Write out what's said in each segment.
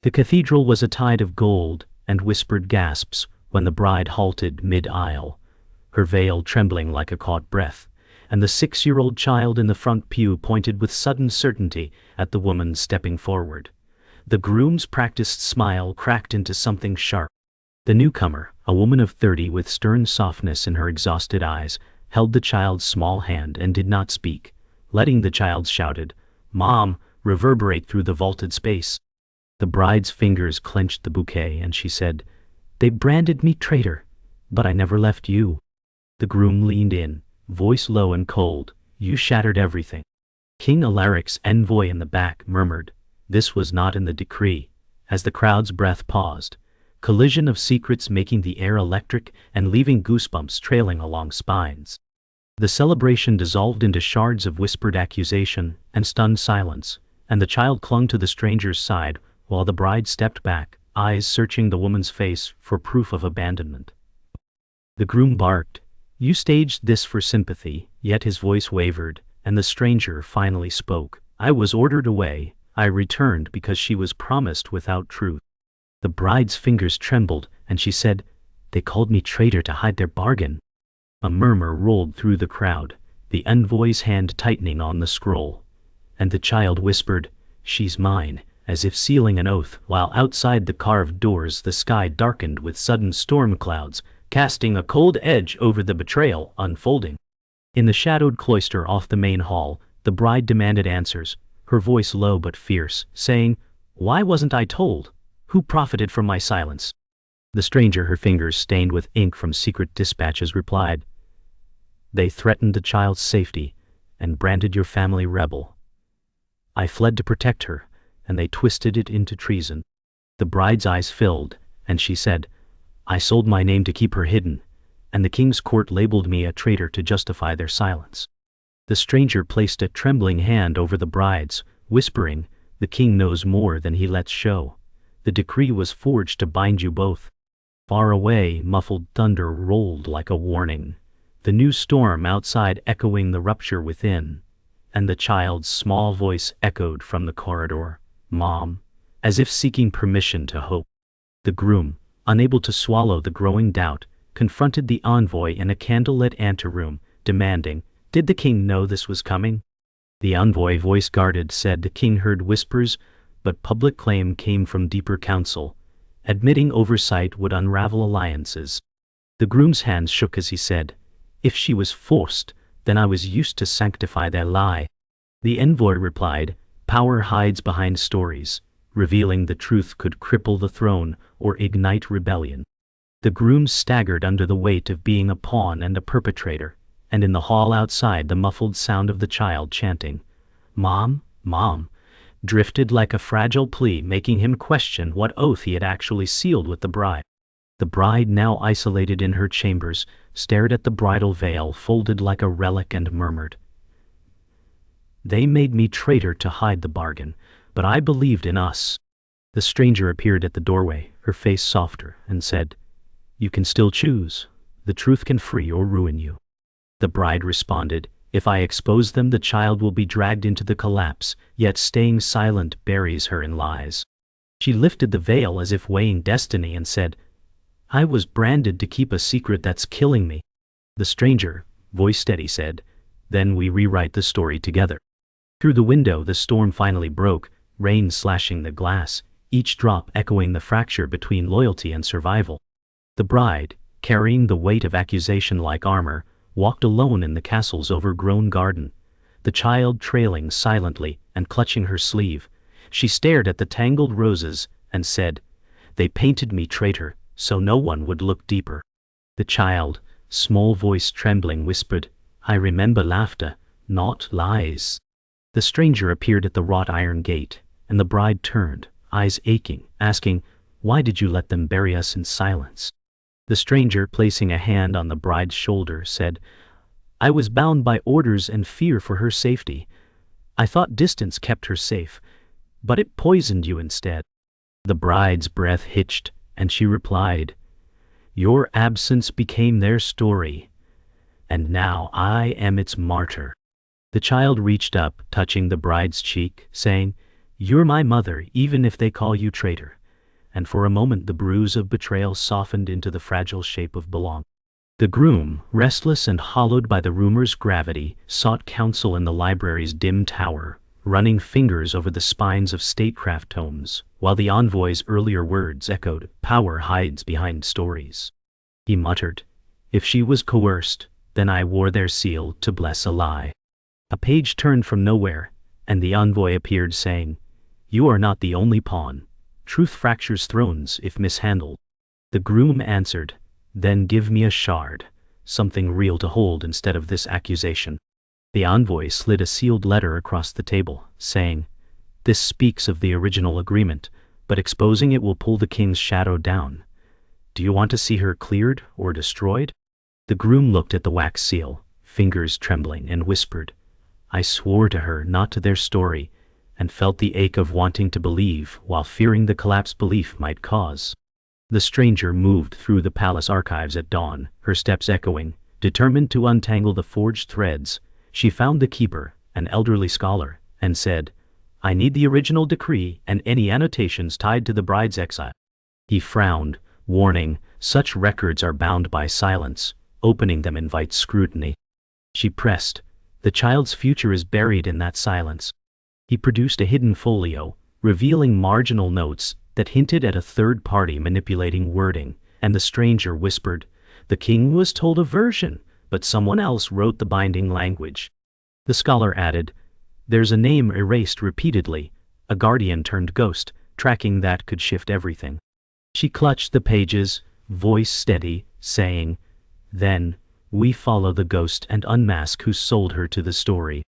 The cathedral was a tide of gold and whispered gasps when the bride halted mid-aisle, her veil trembling like a caught breath, and the 6-year-old child in the front pew pointed with sudden certainty at the woman stepping forward. The groom's practiced smile cracked into something sharp. The newcomer, a woman of 30 with stern softness in her exhausted eyes, held the child's small hand and did not speak, letting the child's shouted, "Mom," reverberate through the vaulted space. The bride's fingers clenched the bouquet and she said, "They branded me traitor, but I never left you." The groom leaned in, voice low and cold, "You shattered everything." King Alaric's envoy in the back murmured, "This was not in the decree." As the crowd's breath paused, collision of secrets making the air electric and leaving goosebumps trailing along spines. The celebration dissolved into shards of whispered accusation and stunned silence, and the child clung to the stranger's side while the bride stepped back, eyes searching the woman's face for proof of abandonment. The groom barked, "You staged this for sympathy," yet his voice wavered, and the stranger finally spoke. "I was ordered away. I returned because she was promised without truth." The bride's fingers trembled, and she said, "They called me traitor to hide their bargain." A murmur rolled through the crowd, the envoy's hand tightening on the scroll. And the child whispered, "She's mine," as if sealing an oath, while outside the carved doors the sky darkened with sudden storm clouds, casting a cold edge over the betrayal unfolding. In the shadowed cloister off the main hall, the bride demanded answers, her voice low but fierce, saying, "Why wasn't I told? Who profited from my silence?" The stranger, her fingers stained with ink from secret dispatches, replied, "They threatened the child's safety and branded your family rebel. I fled to protect her, and they twisted it into treason." The bride's eyes filled, and she said, "I sold my name to keep her hidden, and the king's court labeled me a traitor to justify their silence." The stranger placed a trembling hand over the bride's, whispering, "The king knows more than he lets show. The decree was forged to bind you both." Far away, muffled thunder rolled like a warning, the new storm outside echoing the rupture within, and the child's small voice echoed from the corridor, "Mom," as if seeking permission to hope. The groom, unable to swallow the growing doubt, confronted the envoy in a candlelit anteroom, demanding, "Did the king know this was coming?" The envoy, voice guarded, said the king heard whispers, but public claim came from deeper counsel. Admitting oversight would unravel alliances. The groom's hands shook as he said, "If she was forced, then I was used to sanctify their lie." The envoy replied, "Power hides behind stories. Revealing the truth could cripple the throne or ignite rebellion." The groom staggered under the weight of being a pawn and a perpetrator, and in the hall outside the muffled sound of the child chanting, "Mom, Mom," drifted like a fragile plea, making him question what oath he had actually sealed with the bride. The bride, now isolated in her chambers, stared at the bridal veil folded like a relic and murmured, "They made me traitor to hide the bargain, but I believed in us." The stranger appeared at the doorway, her face softer, and said, "You can still choose. The truth can free or ruin you." The bride responded, "If I expose them, the child will be dragged into the collapse, yet staying silent buries her in lies." She lifted the veil as if weighing destiny and said, "I was branded to keep a secret that's killing me." The stranger, voice steady, said, "Then we rewrite the story together." Through the window the storm finally broke, rain slashing the glass, each drop echoing the fracture between loyalty and survival. The bride, carrying the weight of accusation like armor, walked alone in the castle's overgrown garden, the child trailing silently and clutching her sleeve. She stared at the tangled roses and said, "They painted me traitor, so no one would look deeper." The child, small voice trembling, whispered, "I remember laughter, not lies." The stranger appeared at the wrought iron gate, and the bride turned, eyes aching, asking, "Why did you let them bury us in silence?" The stranger, placing a hand on the bride's shoulder, said, "I was bound by orders and fear for her safety. I thought distance kept her safe, but it poisoned you instead." The bride's breath hitched, and she replied, "Your absence became their story, and now I am its martyr." The child reached up, touching the bride's cheek, saying, You're my mother, even if they call you traitor. And for a moment the bruise of betrayal softened into the fragile shape of belonging. The groom, restless and hollowed by the rumor's gravity, sought counsel in the library's dim tower, running fingers over the spines of statecraft tomes, while the envoy's earlier words echoed, "Power hides behind stories." He muttered, "If she was coerced, then I wore their seal to bless a lie." A page turned from nowhere, and the envoy appeared saying, "You are not the only pawn. Truth fractures thrones if mishandled." The groom answered, "Then give me a shard, something real to hold instead of this accusation." The envoy slid a sealed letter across the table, saying, "This speaks of the original agreement, but exposing it will pull the king's shadow down. Do you want to see her cleared or destroyed?" The groom looked at the wax seal, fingers trembling, and whispered, "I swore to her, not to their story," and felt the ache of wanting to believe while fearing the collapse belief might cause. The stranger moved through the palace archives at dawn, her steps echoing. Determined to untangle the forged threads, she found the keeper, an elderly scholar, and said, "I need the original decree and any annotations tied to the bride's exile." He frowned, warning, "Such records are bound by silence. Opening them invites scrutiny." She pressed, "The child's future is buried in that silence." He produced a hidden folio, revealing marginal notes that hinted at a third party manipulating wording, and the stranger whispered, "The king was told a version, but someone else wrote the binding language." The scholar added, "There's a name erased repeatedly, a guardian turned ghost, tracking that could shift everything." She clutched the pages, voice steady, saying, "Then, we follow the ghost and unmask who sold her to the story."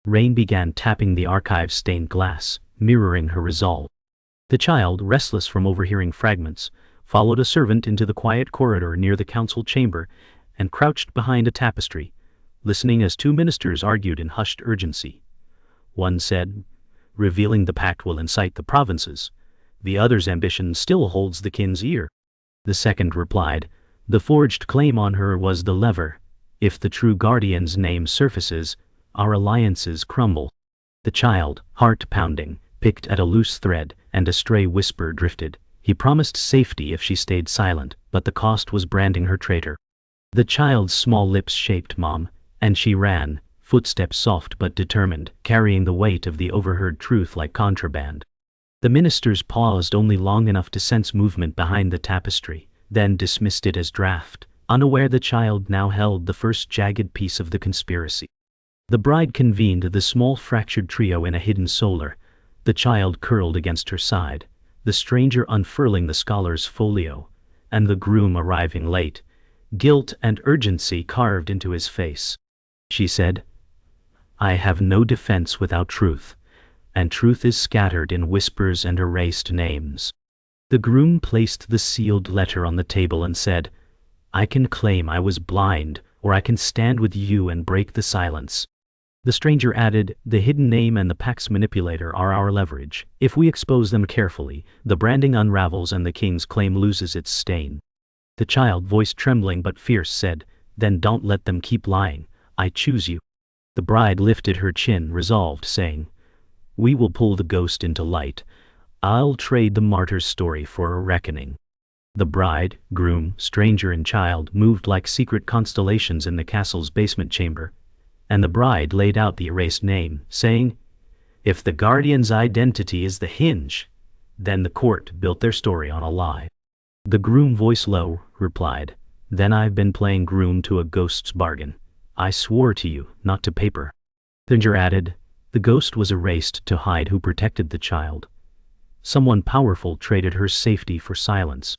Rain began tapping the archive's stained glass, mirroring her resolve. The child, restless from overhearing fragments, followed a servant into the quiet corridor near the council chamber and crouched behind a tapestry, listening as two ministers argued in hushed urgency. One said, "Revealing the pact will incite the provinces. The other's ambition still holds the king's ear." The second replied, "The forged claim on her was the lever. If the true guardian's name surfaces, our alliances crumble." The child, heart pounding, picked at a loose thread, and a stray whisper drifted. He promised safety if she stayed silent, but the cost was branding her traitor. The child's small lips shaped "Mom," and she ran, footsteps soft but determined, carrying the weight of the overheard truth like contraband. The ministers paused only long enough to sense movement behind the tapestry, then dismissed it as draft, unaware the child now held the first jagged piece of the conspiracy. The bride convened the small fractured trio in a hidden solar, the child curled against her side, the stranger unfurling the scholar's folio, and the groom arriving late, guilt and urgency carved into his face. She said, "I have no defense without truth, and truth is scattered in whispers and erased names." The groom placed the sealed letter on the table and said, "I can claim I was blind, or I can stand with you and break the silence." The stranger added, "The hidden name and the pact's manipulator are our leverage. If we expose them carefully, the branding unravels and the king's claim loses its stain." The child, voice trembling but fierce, said, "Then don't let them keep lying. I choose you." The bride lifted her chin, resolved, saying, "We will pull the ghost into light. I'll trade the martyr's story for a reckoning." The bride, groom, stranger and child moved like secret constellations in the castle's basement chamber, and the bride laid out the erased name, saying, "If the guardian's identity is the hinge, then the court built their story on a lie." The groom, voice low, replied, "Then I've been playing groom to a ghost's bargain. I swore to you, not to paper." The stranger added, "The ghost was erased to hide who protected the child. Someone powerful traded her safety for silence."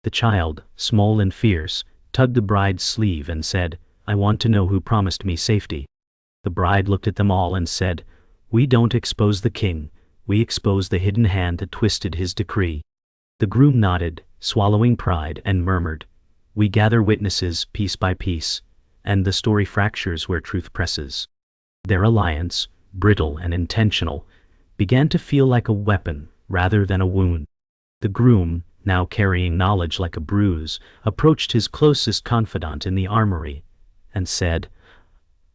The child, small and fierce, tugged the bride's sleeve and said, "I want to know who promised me safety." The bride looked at them all and said, "We don't expose the king, we expose the hidden hand that twisted his decree." The groom nodded, swallowing pride, and murmured, "We gather witnesses piece by piece, and the story fractures where truth presses." Their alliance, brittle and intentional, began to feel like a weapon rather than a wound. The groom, now carrying knowledge like a bruise, approached his closest confidant in the armory and said,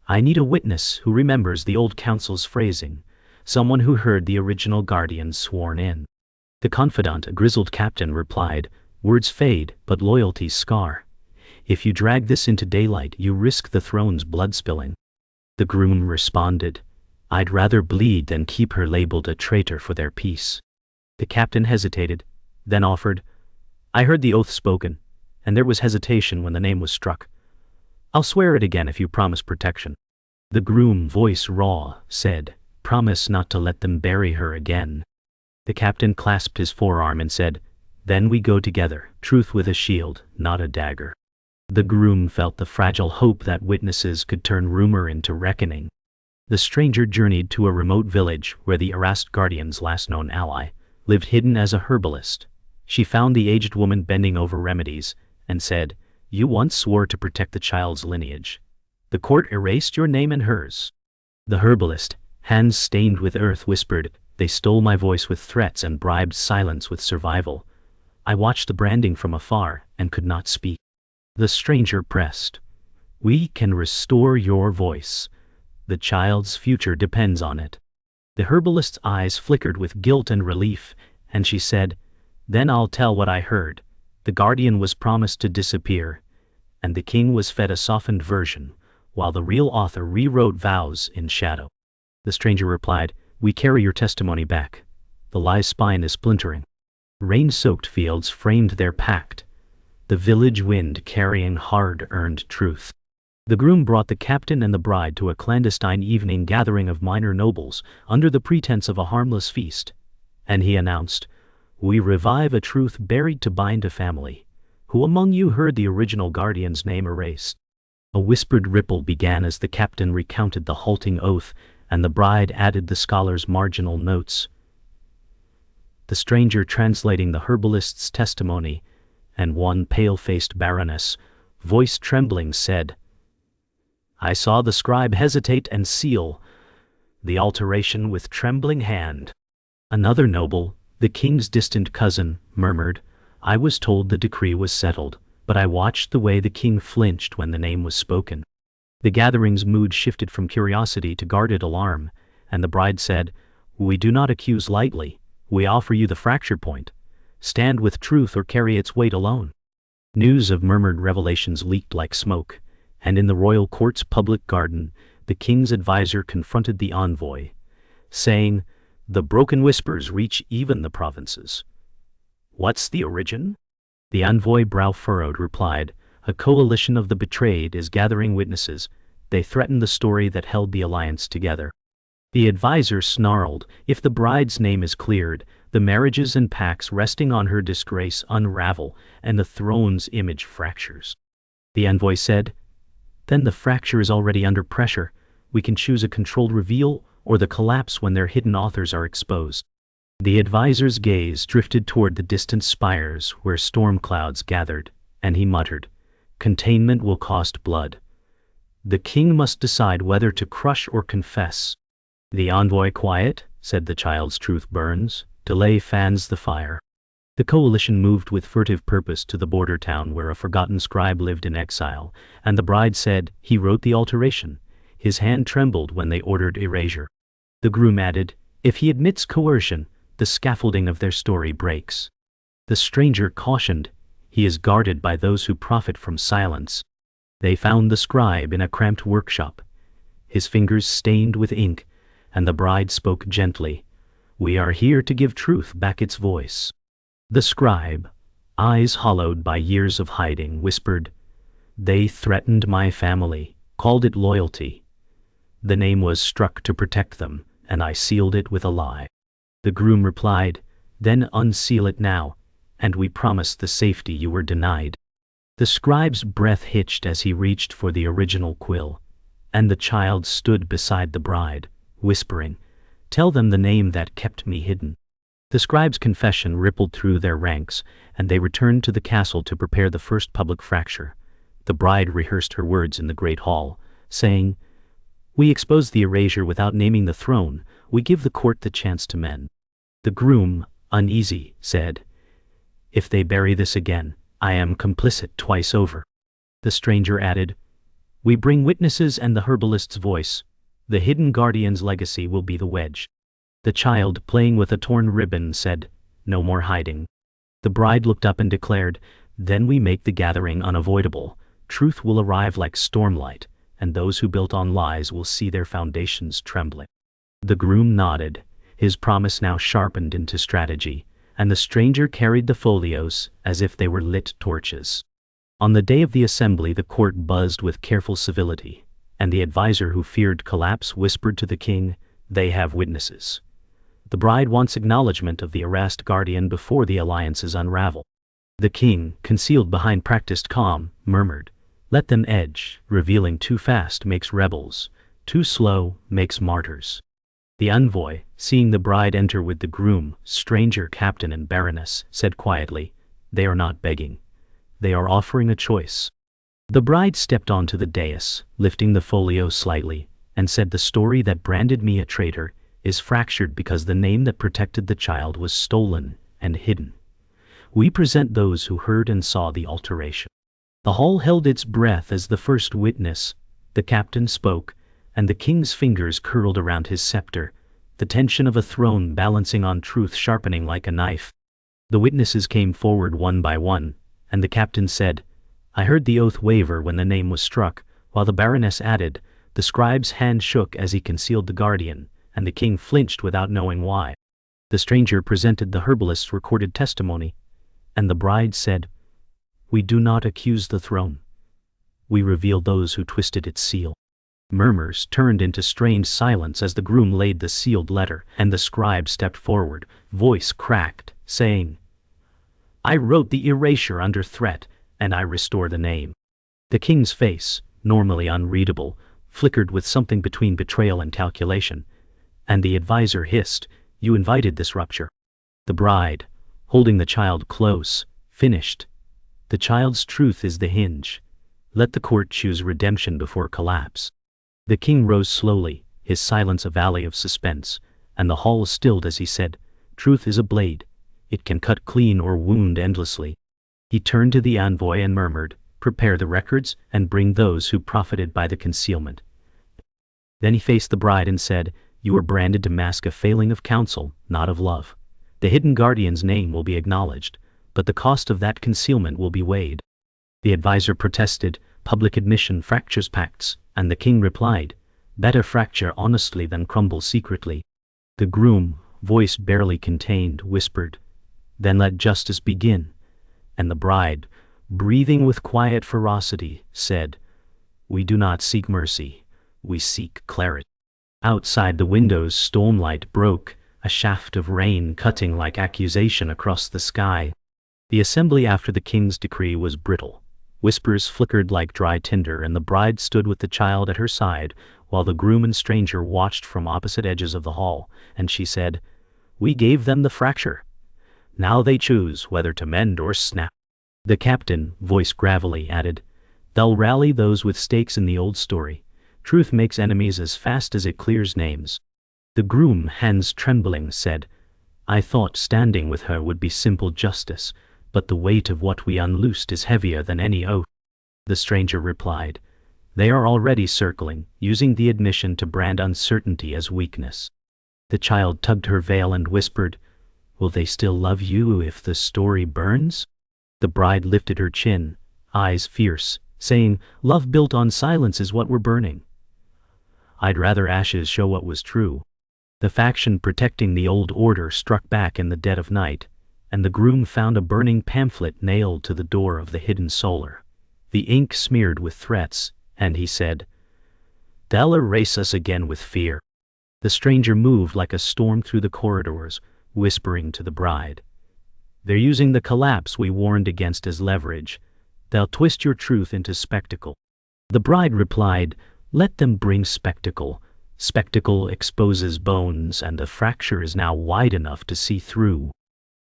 "I need a witness who remembers the old council's phrasing, someone who heard the original guardians sworn in. The confidant, a grizzled captain, replied, "Words fade, but loyalties scar. If you drag this into daylight, you risk the throne's blood spilling." The groom responded, "I'd rather bleed than keep her labeled a traitor for their peace." The captain hesitated, then offered, "I heard the oath spoken, and there was hesitation when the name was struck. I'll swear it again if you promise protection." The groom, voice raw, said, "Promise not to let them bury her again." The captain clasped his forearm and said, "Then we go together, truth with a shield, not a dagger." The groom felt the fragile hope that witnesses could turn rumor into reckoning. The stranger journeyed to a remote village where the harassed guardian's last known ally lived hidden as a herbalist. She found the aged woman bending over remedies and said, "You once swore to protect the child's lineage. The court erased your name and hers." The herbalist, hands stained with earth, whispered, "They stole my voice with threats and bribed silence with survival. I watched the branding from afar and could not speak." The stranger pressed, "We can restore your voice. The child's future depends on it." The herbalist's eyes flickered with guilt and relief, and she said, "Then I'll tell what I heard. The guardian was promised to disappear, and the king was fed a softened version, while the real author rewrote vows in shadow." The stranger replied, "We carry your testimony back. The lie's spine is splintering." Rain-soaked fields framed their pact, the village wind carrying hard-earned truth. The groom brought the captain and the bride to a clandestine evening gathering of minor nobles under the pretense of a harmless feast, and he announced, "We revive a truth buried to bind a family. Who among you heard the original guardian's name erased?" A whispered ripple began as the captain recounted the halting oath, and the bride added the scholar's marginal notes. The stranger translating the herbalist's testimony, and one pale-faced baroness, voice trembling, said, "I saw the scribe hesitate and seal the alteration with trembling hand." Another noble, the king's distant cousin, murmured, "I was told the decree was settled, but I watched the way the king flinched when the name was spoken." The gathering's mood shifted from curiosity to guarded alarm, and the bride said, "We do not accuse lightly. We offer you the fracture point. Stand with truth or carry its weight alone." News of murmured revelations leaked like smoke, and in the royal court's public garden, the king's advisor confronted the envoy, saying, "The broken whispers reach even the provinces. What's the origin?" The envoy, brow furrowed, replied, "A coalition of the betrayed is gathering witnesses. They threaten the story that held the alliance together." The advisor snarled, "If the bride's name is cleared, the marriages and pacts resting on her disgrace unravel, and the throne's image fractures." The envoy said, "Then the fracture is already under pressure. We can choose a controlled reveal or the collapse when their hidden authors are exposed." The advisor's gaze drifted toward the distant spires where storm clouds gathered, and he muttered, "Containment will cost blood. The king must decide whether to crush or confess." "The envoy quiet," said the child's truth burns. "Delay fans the fire." The coalition moved with furtive purpose to the border town where a forgotten scribe lived in exile, and the bride said, "He wrote the alteration. His hand trembled when they ordered erasure." The groom added, "If he admits coercion, the scaffolding of their story breaks." The stranger cautioned, "He is guarded by those who profit from silence." They found the scribe in a cramped workshop, his fingers stained with ink, and the bride spoke gently, "We are here to give truth back its voice." The scribe, eyes hollowed by years of hiding, whispered, "They threatened my family, called it loyalty. The name was struck to protect them, and I sealed it with a lie." The groom replied, "Then unseal it now, and we promise the safety you were denied." The scribe's breath hitched as he reached for the original quill, and the child stood beside the bride, whispering, "Tell them the name that kept me hidden." The scribe's confession rippled through their ranks, and they returned to the castle to prepare the first public fracture. The bride rehearsed her words in the great hall, saying, "We expose the erasure without naming the throne. We give the court the chance to mend." The groom, uneasy, said, "If they bury this again, I am complicit twice over." The stranger added, "We bring witnesses and the herbalist's voice. The hidden guardian's legacy will be the wedge." The child, playing with a torn ribbon, said, "No more hiding." The bride looked up and declared, "Then we make the gathering unavoidable. Truth will arrive like stormlight, and those who built on lies will see their foundations trembling." The groom nodded, his promise now sharpened into strategy, and the stranger carried the folios as if they were lit torches. On the day of the assembly, the court buzzed with careful civility, and the advisor who feared collapse whispered to the king, "They have witnesses. The bride wants acknowledgement of the harassed guardian before the alliances unravel." The king, concealed behind practiced calm, murmured, "Let them edge. Revealing too fast makes rebels, too slow makes martyrs." The envoy, seeing the bride enter with the groom, stranger, captain, and baroness, said quietly, "They are not begging. They are offering a choice." The bride stepped onto the dais, lifting the folio slightly, and said, "The story that branded me a traitor is fractured because the name that protected the child was stolen and hidden. We present those who heard and saw the alteration." The hall held its breath as the first witness. The captain spoke, and the king's fingers curled around his scepter, the tension of a throne balancing on truth sharpening like a knife. The witnesses came forward one by one, and the captain said, "I heard the oath waver when the name was struck," while the baroness added, "The scribe's hand shook as he concealed the guardian," and the king flinched without knowing why. The stranger presented the herbalist's recorded testimony, and the bride said, "We do not accuse the throne. We reveal those who twisted its seal." Murmurs turned into strained silence as the groom laid the sealed letter, and the scribe stepped forward, voice cracked, saying, "I wrote the erasure under threat, and I restore the name." The king's face, normally unreadable, flickered with something between betrayal and calculation, and the advisor hissed, "You invited this rupture." The bride, holding the child close, finished, "The child's truth is the hinge. Let the court choose redemption before collapse." The king rose slowly, his silence a valley of suspense, and the hall stilled as he said, "Truth is a blade. It can cut clean or wound endlessly." He turned to the envoy and murmured, "Prepare the records and bring those who profited by the concealment." Then he faced the bride and said, "You are branded to mask a failing of counsel, not of love. The hidden guardian's name will be acknowledged, but the cost of that concealment will be weighed." The advisor protested, "Public admission fractures pacts," and the king replied, "Better fracture honestly than crumble secretly." The groom, voice barely contained, whispered, "Then let justice begin." And the bride, breathing with quiet ferocity, said, "We do not seek mercy, we seek clarity." Outside the windows stormlight broke, a shaft of rain cutting like accusation across the sky. The assembly after the king's decree was brittle. Whispers flickered like dry tinder, and the bride stood with the child at her side, while the groom and stranger watched from opposite edges of the hall, and she said, "We gave them the fracture. Now they choose whether to mend or snap." The captain, voice gravelly, added, "They'll rally those with stakes in the old story. Truth makes enemies as fast as it clears names." The groom, hands trembling, said, "I thought standing with her would be simple justice, but the weight of what we unloosed is heavier than any oath." The stranger replied, "They are already circling, using the admission to brand uncertainty as weakness." The child tugged her veil and whispered, "Will they still love you if the story burns?" The bride lifted her chin, eyes fierce, saying, "Love built on silence is what we're burning. I'd rather ashes show what was true." The faction protecting the old order struck back in the dead of night, and the groom found a burning pamphlet nailed to the door of the hidden solar, the ink smeared with threats, and he said, "They'll erase us again with fear." The stranger moved like a storm through the corridors, whispering to the bride, "They're using the collapse we warned against as leverage. They'll twist your truth into spectacle." The bride replied, "Let them bring spectacle. Spectacle exposes bones, and the fracture is now wide enough to see through."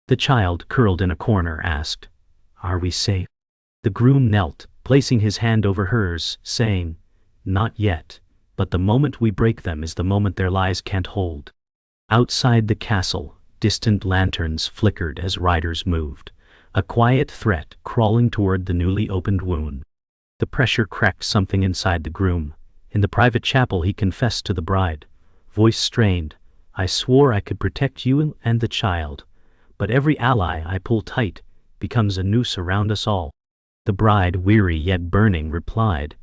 The child, curled in a corner, asked, "Are we safe?" The groom knelt, placing his hand over hers, saying, "Not yet, but the moment we break them is the moment their lies can't hold." Outside the castle, distant lanterns flickered as riders moved, a quiet threat crawling toward the newly opened wound. The pressure cracked something inside the groom. In the private chapel he confessed to the bride, voice strained, I swore I could protect you and the child, but every ally I pull tight becomes a noose around us all. The bride, weary yet burning, replied,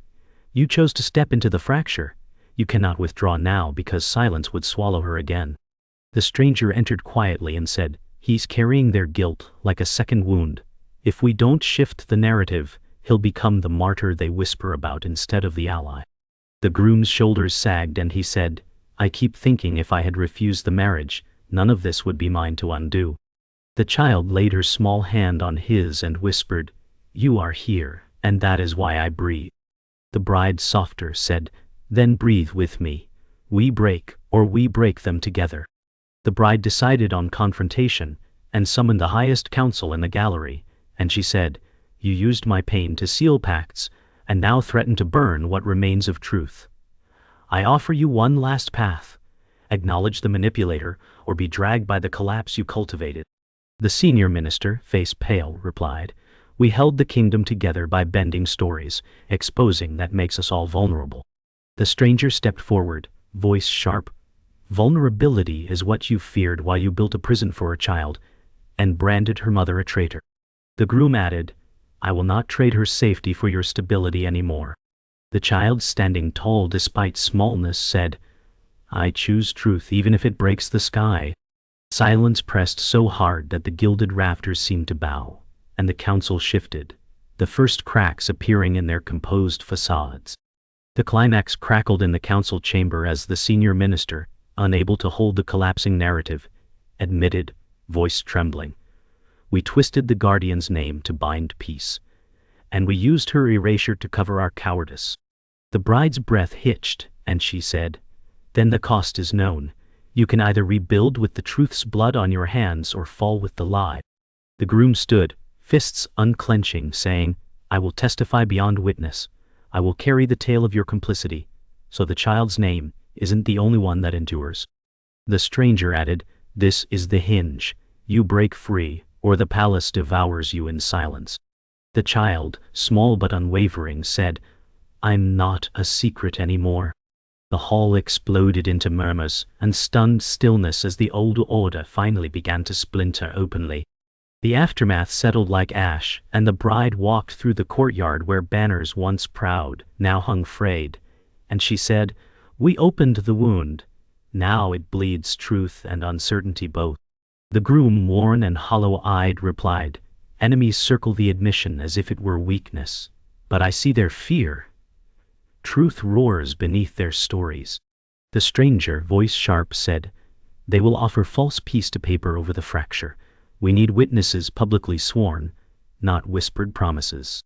You chose to step into the fracture. You cannot withdraw now because silence would swallow her again. The stranger entered quietly and said, He's carrying their guilt like a second wound. If we don't shift the narrative, he'll become the martyr they whisper about instead of the ally. The groom's shoulders sagged and he said, I keep thinking if I had refused the marriage, none of this would be mine to undo. The child laid her small hand on his and whispered, You are here, and that is why I breathe. The bride, softer, said, Then breathe with me. We break them together. The bride decided on confrontation and summoned the highest council in the gallery, and she said, You used my pain to seal pacts, and now threaten to burn what remains of truth. I offer you one last path. Acknowledge the manipulator, or be dragged by the collapse you cultivated. The senior minister, face pale, replied, We held the kingdom together by bending stories, exposing that makes us all vulnerable. The stranger stepped forward, voice sharp, Vulnerability is what you feared while you built a prison for a child, and branded her mother a traitor. The groom added, I will not trade her safety for your stability anymore. The child, standing tall despite smallness, said, I choose truth even if it breaks the sky. Silence pressed so hard that the gilded rafters seemed to bow, and the council shifted, the first cracks appearing in their composed facades. The climax crackled in the council chamber as the senior minister, unable to hold the collapsing narrative, admitted, voice trembling, We twisted the guardian's name to bind peace, and we used her erasure to cover our cowardice. The bride's breath hitched, and she said, Then the cost is known. You can either rebuild with the truth's blood on your hands or fall with the lie. The groom stood, fists unclenching, saying, I will testify beyond witness. I will carry the tale of your complicity, so the child's name isn't the only one that endures. The stranger added, This is the hinge. You break free, or the palace devours you in silence. The child, small but unwavering, said, I'm not a secret anymore. The hall exploded into murmurs and stunned stillness as the old order finally began to splinter openly. The aftermath settled like ash, and the bride walked through the courtyard where banners once proud now hung frayed, and she said, We opened the wound. Now it bleeds truth and uncertainty both. The groom, worn and hollow-eyed, replied, Enemies circle the admission as if it were weakness, but I see their fear. Truth roars beneath their stories. The stranger, voice sharp, said, They will offer false peace to paper over the fracture. We need witnesses publicly sworn, not whispered promises.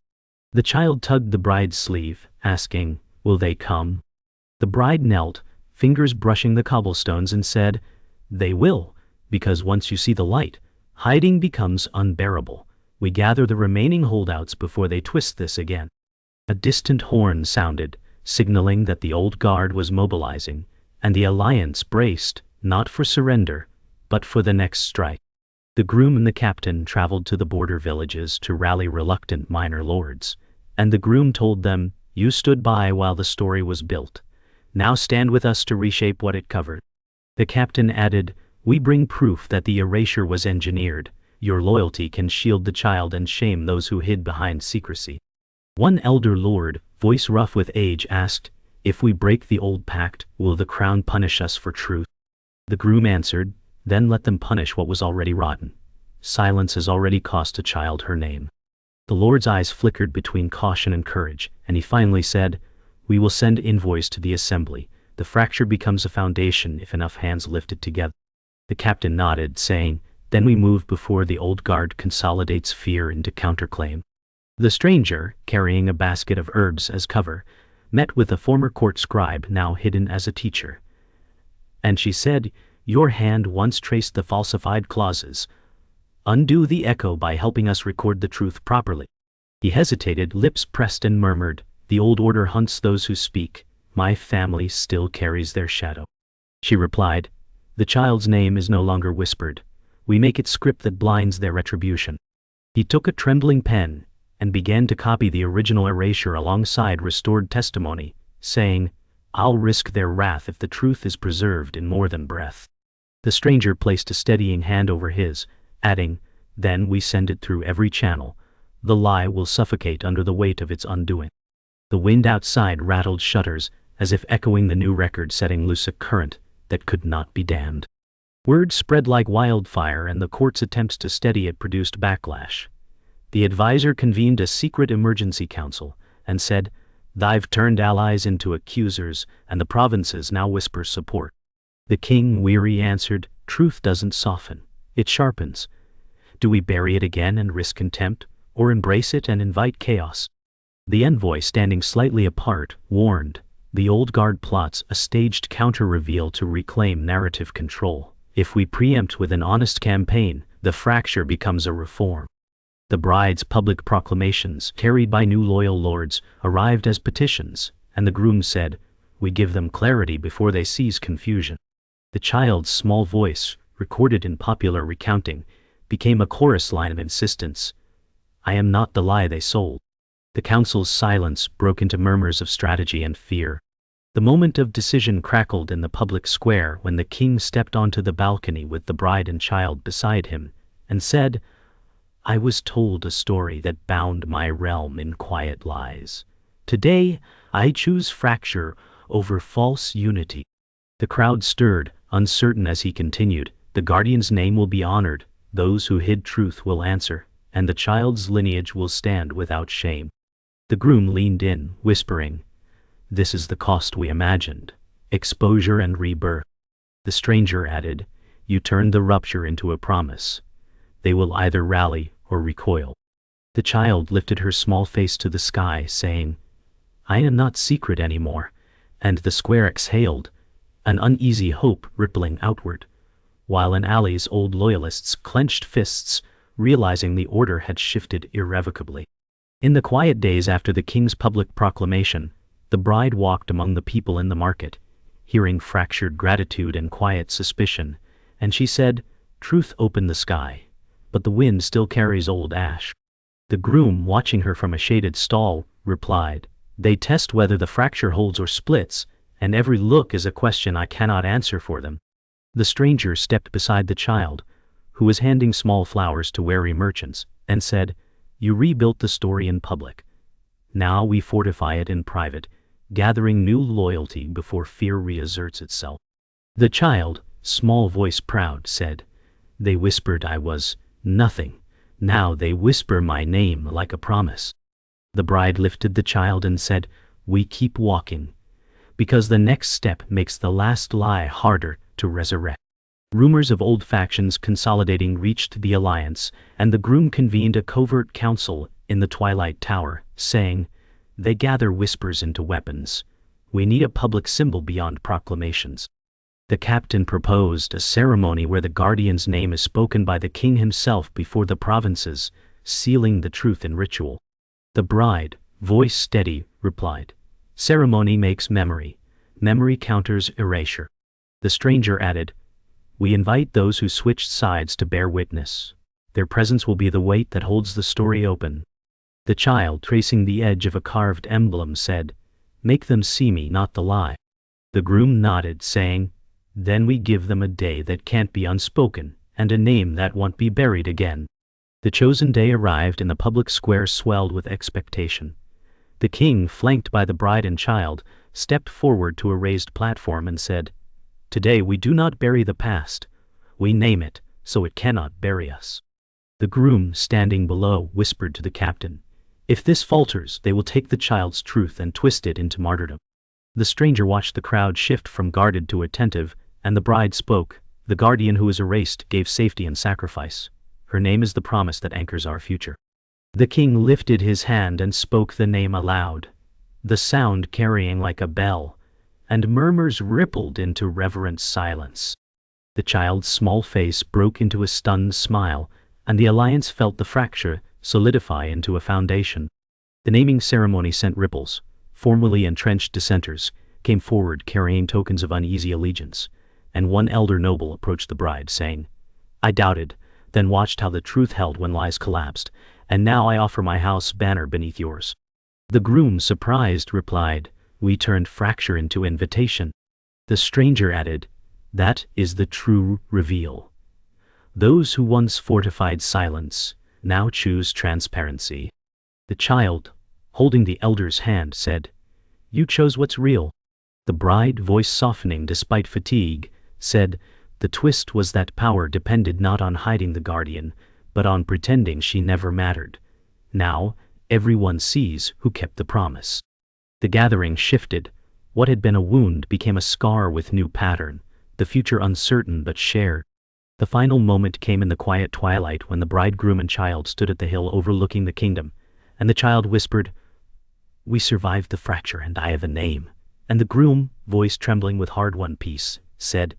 The child tugged the bride's sleeve, asking, Will they come? The bride knelt, fingers brushing the cobblestones, and said, They will, because once you see the light, hiding becomes unbearable. We gather the remaining holdouts before they twist this again. A distant horn sounded, signaling that the old guard was mobilizing, and the alliance braced, not for surrender, but for the next strike. The groom and the captain traveled to the border villages to rally reluctant minor lords, and the groom told them, You stood by while the story was built. Now stand with us to reshape what it covered. The captain added, We bring proof that the erasure was engineered. Your loyalty can shield the child and shame those who hid behind secrecy. One elder lord, voice rough with age, asked, If we break the old pact, will the crown punish us for truth? The groom answered, Then let them punish what was already rotten. Silence has already cost a child her name. The lord's eyes flickered between caution and courage, and he finally said, We will send envoys to the assembly. The fracture becomes a foundation if enough hands lift it together. The captain nodded, saying, Then we move before the old guard consolidates fear into counterclaim. The stranger, carrying a basket of herbs as cover, met with a former court scribe now hidden as a teacher. And she said, Your hand once traced the falsified clauses. Undo the echo by helping us record the truth properly. He hesitated, lips pressed, and murmured, The old order hunts those who speak. My family still carries their shadow. She replied, The child's name is no longer whispered. We make it script that blinds their retribution. He took a trembling pen and began to copy the original erasure alongside restored testimony, saying, I'll risk their wrath if the truth is preserved in more than breath. The stranger placed a steadying hand over his, adding, "Then we send it through every channel. The lie will suffocate under the weight of its undoing." The wind outside rattled shutters, as if echoing the new record, setting loose a current that could not be dammed. Word spread like wildfire, and the court's attempts to steady it produced backlash. The advisor convened a secret emergency council and said, "They've turned allies into accusers, and the provinces now whisper support." The king, weary, answered, "Truth doesn't soften, it sharpens. Do we bury it again and risk contempt, or embrace it and invite chaos?" The envoy, standing slightly apart, warned, "The old guard plots a staged counter-reveal to reclaim narrative control. If we preempt with an honest campaign, the fracture becomes a reform." The bride's public proclamations, carried by new loyal lords, arrived as petitions, and the groom said, "We give them clarity before they seize confusion." The child's small voice, recorded in popular recounting, became a chorus line of insistence, "I am not the lie they sold." The council's silence broke into murmurs of strategy and fear. The moment of decision crackled in the public square when the king stepped onto the balcony with the bride and child beside him, and said, "I was told a story that bound my realm in quiet lies. Today, I choose fracture over false unity." The crowd stirred, uncertain as he continued, "The guardian's name will be honored, those who hid truth will answer, and the child's lineage will stand without shame." The groom leaned in, whispering, "This is the cost we imagined, exposure and rebirth." The stranger added, "You turned the rupture into a promise. They will either rally or recoil." The child lifted her small face to the sky, saying, "I am not secret anymore," and the square exhaled, an uneasy hope rippling outward, while in alleys old loyalists clenched fists, realizing the order had shifted irrevocably. In the quiet days after the king's public proclamation, the bride walked among the people in the market, hearing fractured gratitude and quiet suspicion, and she said, "Truth opened the sky, but the wind still carries old ash." The groom, watching her from a shaded stall, replied, "They test whether the fracture holds or splits, and every look is a question I cannot answer for them." The stranger stepped beside the child, who was handing small flowers to wary merchants, and said, "You rebuilt the story in public. Now we fortify it in private, gathering new loyalty before fear reasserts itself." The child, small voice proud, said, "They whispered I was nothing. Now they whisper my name like a promise." The bride lifted the child and said, "We keep walking, because the next step makes the last lie harder to resurrect." Rumors of old factions consolidating reached the alliance, and the groom convened a covert council in the Twilight Tower, saying, "They gather whispers into weapons. We need a public symbol beyond proclamations." The captain proposed a ceremony where the guardian's name is spoken by the king himself before the provinces, sealing the truth in ritual. The bride, voice steady, replied, "Ceremony makes memory. Memory counters erasure." The stranger added, "We invite those who switched sides to bear witness. Their presence will be the weight that holds the story open." The child, tracing the edge of a carved emblem, said, "Make them see me, not the lie." The groom nodded, saying, "Then we give them a day that can't be unspoken, and a name that won't be buried again." The chosen day arrived, and the public square swelled with expectation. The king, flanked by the bride and child, stepped forward to a raised platform and said, "Today we do not bury the past. We name it, so it cannot bury us." The groom, standing below, whispered to the captain, "If this falters, they will take the child's truth and twist it into martyrdom." The stranger watched the crowd shift from guarded to attentive, and the bride spoke, "The guardian who is erased gave safety and sacrifice. Her name is the promise that anchors our future." The king lifted his hand and spoke the name aloud, the sound carrying like a bell, and murmurs rippled into reverent silence. The child's small face broke into a stunned smile, and the alliance felt the fracture solidify into a foundation. The naming ceremony sent ripples. Formerly entrenched dissenters came forward carrying tokens of uneasy allegiance, and one elder noble approached the bride, saying, "I doubted, then watched how the truth held when lies collapsed, and now I offer my house banner beneath yours." The groom, surprised, replied, "We turned fracture into invitation." The stranger added, That is the true reveal. Those who once fortified silence now choose transparency. The child, holding the elder's hand, said, "You chose what's real." The bride, voice softening despite fatigue, said, "The twist was that power depended not on hiding the guardian, but on pretending she never mattered. Now, everyone sees who kept the promise." The gathering shifted. What had been a wound became a scar with new pattern, the future uncertain but shared. The final moment came in the quiet twilight when the bridegroom and child stood at the hill overlooking the kingdom, and the child whispered, "We survived the fracture and I have a name." And the groom, voice trembling with hard-won peace, said,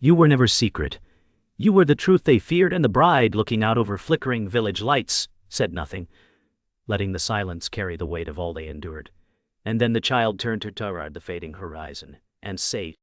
"You were never secret. You were the truth they feared." And the bride, looking out over flickering village lights, said nothing, letting the silence carry the weight of all they endured. And then the child turned her toward the fading horizon and said,